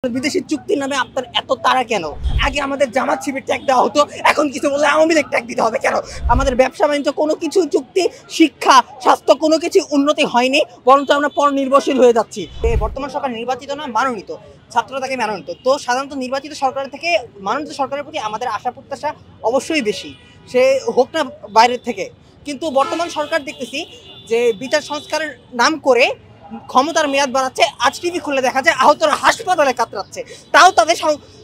বিদেশি চুক্তির নামে আপনার এত তাড়া কেন? আগে আমাদের জামাত শিবির ট্যাগ দেওয়া হতো, এখন কিছু বললে আওয়ামী লীগ ট্যাগ দিতে হবে কেন? আমাদের ব্যবসা বাণিজ্য কোনো কিছু চুক্তি, শিক্ষা, স্বাস্থ্য কোনো কিছু উন্নতি হয়নি, বরঞ্চ আমরা পর নির্ভরশীল হয়ে যাচ্ছি। বর্তমান সরকার নির্বাচিত না, মনোনীত, ছাত্ররা তাকে মনোনীত। তো সাধারণত নির্বাচিত সরকারের থেকে মনোনীত সরকারের প্রতি আমাদের আশা প্রত্যাশা অবশ্যই বেশি, সে হোক না বাইরের থেকে। কিন্তু বর্তমান সরকার দেখতেছি যে বিচার সংস্কারের নাম করে ক্ষমতার মেয়াদ বাড়াচ্ছে। আজ টিভি খুলে দেখা যায় আহতরা হাসপাতালে কাতরাচ্ছে, তাও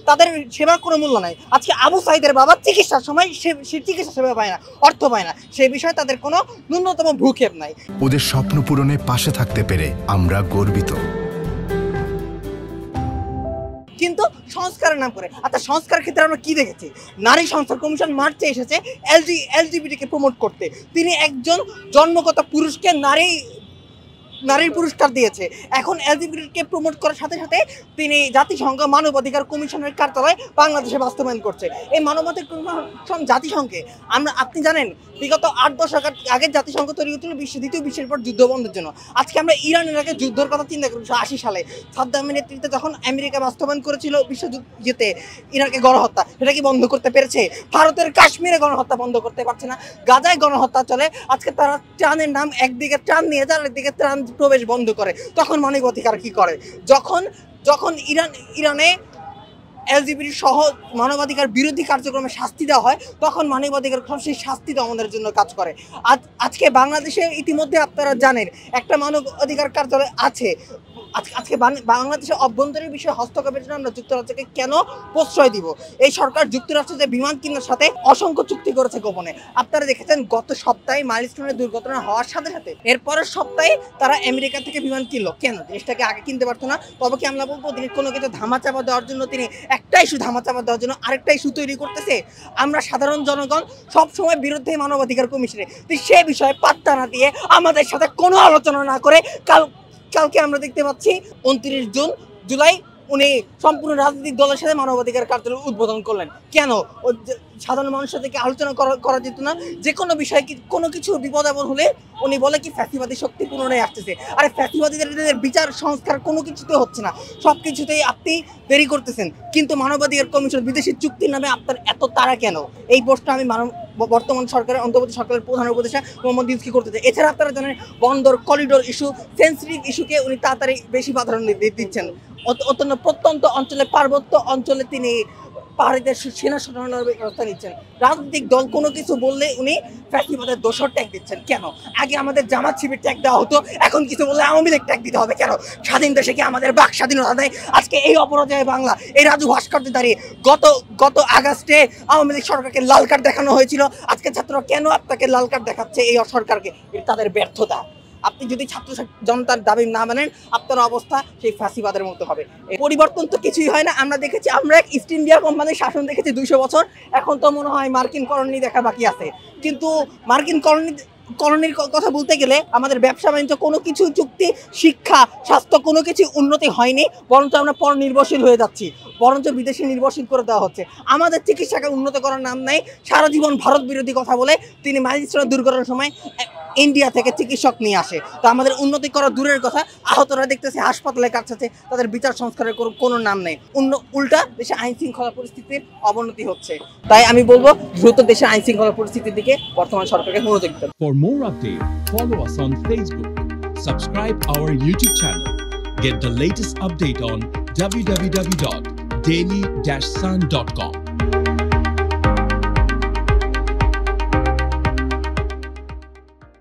তাদের সেবার কোনো মূল্য নাই। আজকে আবু সাইদের বাবা চিকিৎসার সময় সে চিকিৎসা সেবা পায় না, অর্থ পায় না, সেই বিষয়ে তাদের কোনো ন্যূনতম ভ্রুক্ষেপ নাই। ওদের স্বপ্ন পূরণে পাশে থাকতে পেরে আমরা গর্বিত। কিন্তু সংস্কারের নাম করে, আচ্ছা সংস্কার ক্ষেত্রে আমরা কি দেখেছি? নারী সংস্কার কমিশন মার্চে এসেছে এলজিবিটিকে প্রমোট করতে। তিনি একজন জন্মগত পুরুষকে নারীর পুরস্কার দিয়েছে। এখন এলজিবিটিকে প্রমোট করার সাথে সাথে তিনি জাতিসংঘ মানবাধিকার কমিশনের কার্যালয় বাংলাদেশে বাস্তবায়ন করছে। এই মানবাধিকার কমিশন জাতিসংঘে আপনি জানেন বিগত 8 দশক আগে জাতিসংঘ তৈরি হয়েছিল দ্বিতীয় বিশ্বের পর যুদ্ধ বন্ধের জন্য। আজকে আমরা ইরানের আগে যুদ্ধের কথা চিন্তা করি। 1980 সালে সাদ্দামের নেতৃত্বে যখন আমেরিকা বাস্তবায়ন করেছিল বিশ্বযুদ্ধে ইরাকে গণহত্যা, সেটা কি বন্ধ করতে পেরেছে? ভারতের কাশ্মীরে গণহত্যা বন্ধ করতে পারছে না, গাজায় গণহত্যা চলে। আজকে তারা ত্রাণের নাম একদিকে ত্রাণ নিয়ে যায়, আরেকদিকে ত্রাণ প্রবেশ বন্ধ করে। তখন মানবাধিকার কি করে? যখন ইরানে এলজিবিটি সহ মানবাধিকার বিরোধী কার্যক্রমে শাস্তি দেওয়া হয়, তখন মানবাধিকার সেই শাস্তি দমনের জন্য কাজ করে। আজকে বাংলাদেশে ইতিমধ্যে আপনারা জানেন একটা মানবাধিকার কার্যালয় আছে। আজকে বাংলাদেশের অভ্যন্তরীণ বিষয়ে হস্তক্ষেপের জন্য আমরা যুক্তরাজ্যকে কেন প্রশ্রয় দিব? এই সরকার যুক্তরাষ্ট্র যে বিমান কেনার সাথে অসংখ্য চুক্তি করেছে গোপনে। আপনারা দেখেছেন গত সপ্তাহে মাইলস্টোনের দুর্ঘটনা হওয়ার সাথে সাথে এর পরের সপ্তাহে তারা আমেরিকা থেকে বিমান কিনলো। কেন? দেশটাকে আগে কিনতে পারতো না? তবে কি আমরা বলবো তিনি কোনো কিছু ধামাচাপা দেওয়ার জন্য তিনি একটা ইস্যু ধামাচাপা দেওয়ার জন্য আরেকটা ইস্যু তৈরি করতেছে? আমরা সাধারণ জনগণ সবসময় বিরুদ্ধে মানবাধিকার কমিশনে, সে বিষয়ে পাত্তা না দিয়ে আমাদের সাথে কোনো আলোচনা না করে কালকে আমরা দেখতে পাচ্ছি 29 জুলাই উনি সম্পূর্ণ রাজনৈতিক দলের সাথে মানবাধিকার কার্যালয় উদ্বোধন করলেন। কেন? সাধারণ মানুষের থেকে আলোচনা করা যেত না? যে কোনো বিষয়ে কোনো কিছু বিপদ আপদ হলে উনি বলে কি ফ্যাসিবাদী শক্তি পুনরায় আসতেছে। আরে ফ্যাসিবাদীদের বিচার সংস্কার কোনো কিছুতে হচ্ছে না, সব কিছুতেই আপনি দেরি করতেছেন। কিন্তু মানবাধিকার কমিশন বিদেশি চুক্তির নামে আপনার এত তাড়া কেন? এই প্রশ্ন আমি বর্তমান সরকারের অন্তর্বর্তী সরকারের প্রধান উপদেষ্টা মোহাম্মদ ইউনূসকে করতে চাই। এছাড়া আপনারা জানেন বন্দর করিডোর ইস্যু, সেন্সিটিভ ইস্যুকে উনি তাড়াতাড়ি বেশি প্রাধান্য দিচ্ছেন। অত্যন্ত প্রত্যন্ত অঞ্চলে, পার্বত্য অঞ্চলে তিনি পাহাড়িদের সেনা সরানোর ব্যবস্থা নিচ্ছেন। রাজনৈতিক দল কোনো কিছু বললে উনি ফ্যাসিবাদের দোষর ট্যাগ দিচ্ছেন কেন? আগে আমাদের জামাত শিবির ট্যাগ দেওয়া হতো, এখন কিছু বললে আওয়ামী লীগ ট্যাগ দিতে হবে কেন? স্বাধীন দেশে কি আমাদের বাক স্বাধীনতা নেই? আজকে এই অপরাজয় বাংলা, এই রাজু ভাস্কর্যে দাঁড়িয়ে গত আগস্টে আওয়ামী লীগ সরকারকে লাল কার্ড দেখানো হয়েছিল। আজকে ছাত্ররা কেন আপনাকে লাল কার্ড দেখাচ্ছে? এই সরকারকে, তাদের ব্যর্থতা। আপনি যদি ছাত্র জনতার দাবি না মানেন, আপনার অবস্থা সেই ফ্যাসিবাদের মতো হবে। পরিবর্তন তো কিছুই হয় না। আমরা দেখেছি, আমরা এক ইস্ট ইন্ডিয়া কোম্পানির শাসন দেখেছি 200 বছর। এখন তো মনে হয় মার্কিন কলোনি দেখা বাকি আছে। কিন্তু মার্কিন কলোনির কথা বলতে গেলে আমাদের ব্যবসা বাণিজ্য কোনো কিছু চুক্তি, শিক্ষা, স্বাস্থ্য কোনো কিছু উন্নতি হয়নি, বরঞ্চ আমরা পর নির্ভরশীল হয়ে যাচ্ছি, বরঞ্চ বিদেশি নির্ভরশীল করে দেওয়া হচ্ছে। আমাদের চিকিৎসাকে উন্নত করার নাম নাই। সারা জীবন ভারত বিরোধী কথা বলে তিনি মাইলস্টোনের দুর্ঘটনার সময় ইন্ডিয়া থেকে চিকিৎসক নিয়ে আসে। তো আমাদের উন্নতি করা দূরের কথা, আহতরা দেখতেছে হাসপাতালে কাটছে, তাদের বিচার সংস্কারের কোনো নাম নেই। উল্টা দেশে আইন শৃঙ্খলা পরিস্থিতির অবনতি হচ্ছে। তাই আমি বলবো দ্রুত দেশের আইন শৃঙ্খলা পরিস্থিতির দিকে বর্তমান সরকারকে মনোযোগ দিতে। For more updates, follow us on Facebook, subscribe our YouTube channel, get the latest update on www.daily-sun.com.